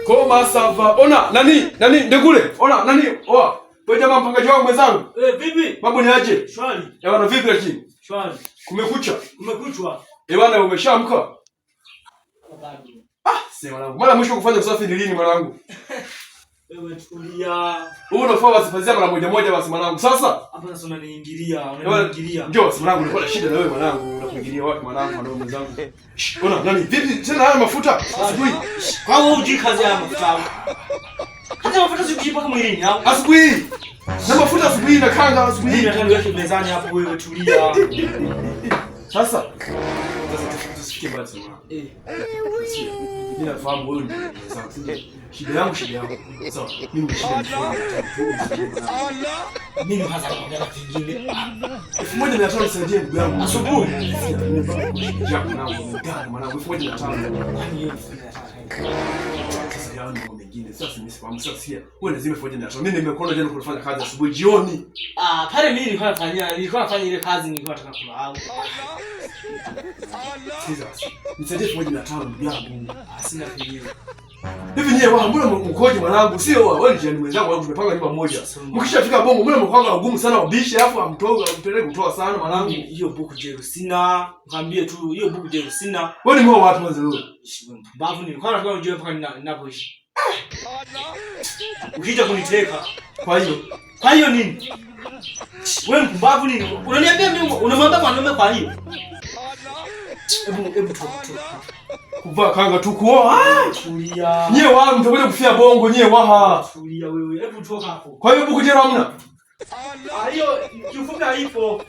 Koma sava. Ona nani ndegule. Ona nani? Oa. Wewe jamaa mpangaji wangu mwenzangu. Vipi? Mambo ni aje? Shwari. Bwana vipi lakini? Shwari. Kumekuchwa. Bwana umeshaamka? Sema mwanangu. Mara mwisho kufanya usafi ni lini mwanangu? Wewe tulia. Wewe unafaa wasifanyia mara moja basi mwanangu. Sasa? Hapa sasa unaniingilia. Njoo mwanangu, nilikuwa na shida na wewe mwanangu. Unakuingilia wapi mwanangu, mwanangu mwenzangu? Ona nani? Vipi tena haya mafuta? Asubuhi. Kwa wewe hujui kazi ya mafuta. Hata mafuta sikujipaka mwilini au? Asubuhi. Na mafuta asubuhi na kanga asubuhi. Mimi nataka niweke mezani hapo, wewe tulia. Sasa tusikie basi. Mimi nafahamu wewe ndio sasa. Shida yangu. Sawa. Mimi shida mimi hasa naongea kingine. 1500 nisaidie ndugu yangu. Asubuhi. Japo na mwanangu 1500. Kwani hiyo sasa yangu mengine. Sasa nimesifahamu sasa sia. Wewe lazima 1500. Mimi nimekuona jana kufanya kazi asubuhi jioni. Pale mimi nilikuwa nafanya ile kazi, nilikuwa nataka kulala. Sasa nisaidie 1500 ndugu yangu. Sina kilio. Hivi nyewe wao mbona mkoje mwanangu? Sio wewe ni mwenzangu wangu, tumepanga nyumba moja. Mkishafika Bongo mbona mkwanga ugumu sana ubishi alafu amtoe kutoa sana mwanangu. Hiyo buku jeru sina. Ngambie tu hiyo buku jeru sina. Wewe ni mwa watu mwanzo leo. Mbavu nilikuwa nataka unijue mpaka ninapoishi. Ukija kuniteka. Kwa hiyo nini? Wewe mpumbavu nini? Unaniambia mimi unamwambia mwanaume kwa hiyo? Hebu tu. Kuvaa kanga tu kuoa. Tulia. Nyewe wao mtakuja kufia Bongo nyewe waha. Tulia wewe. Hebu toka hapo. Kwa hiyo buku jera hamna? Hiyo kifupi haipo.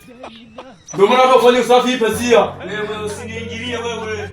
Ndio maana hata ufanye usafi hii pazia. Wewe usiniingilie wewe.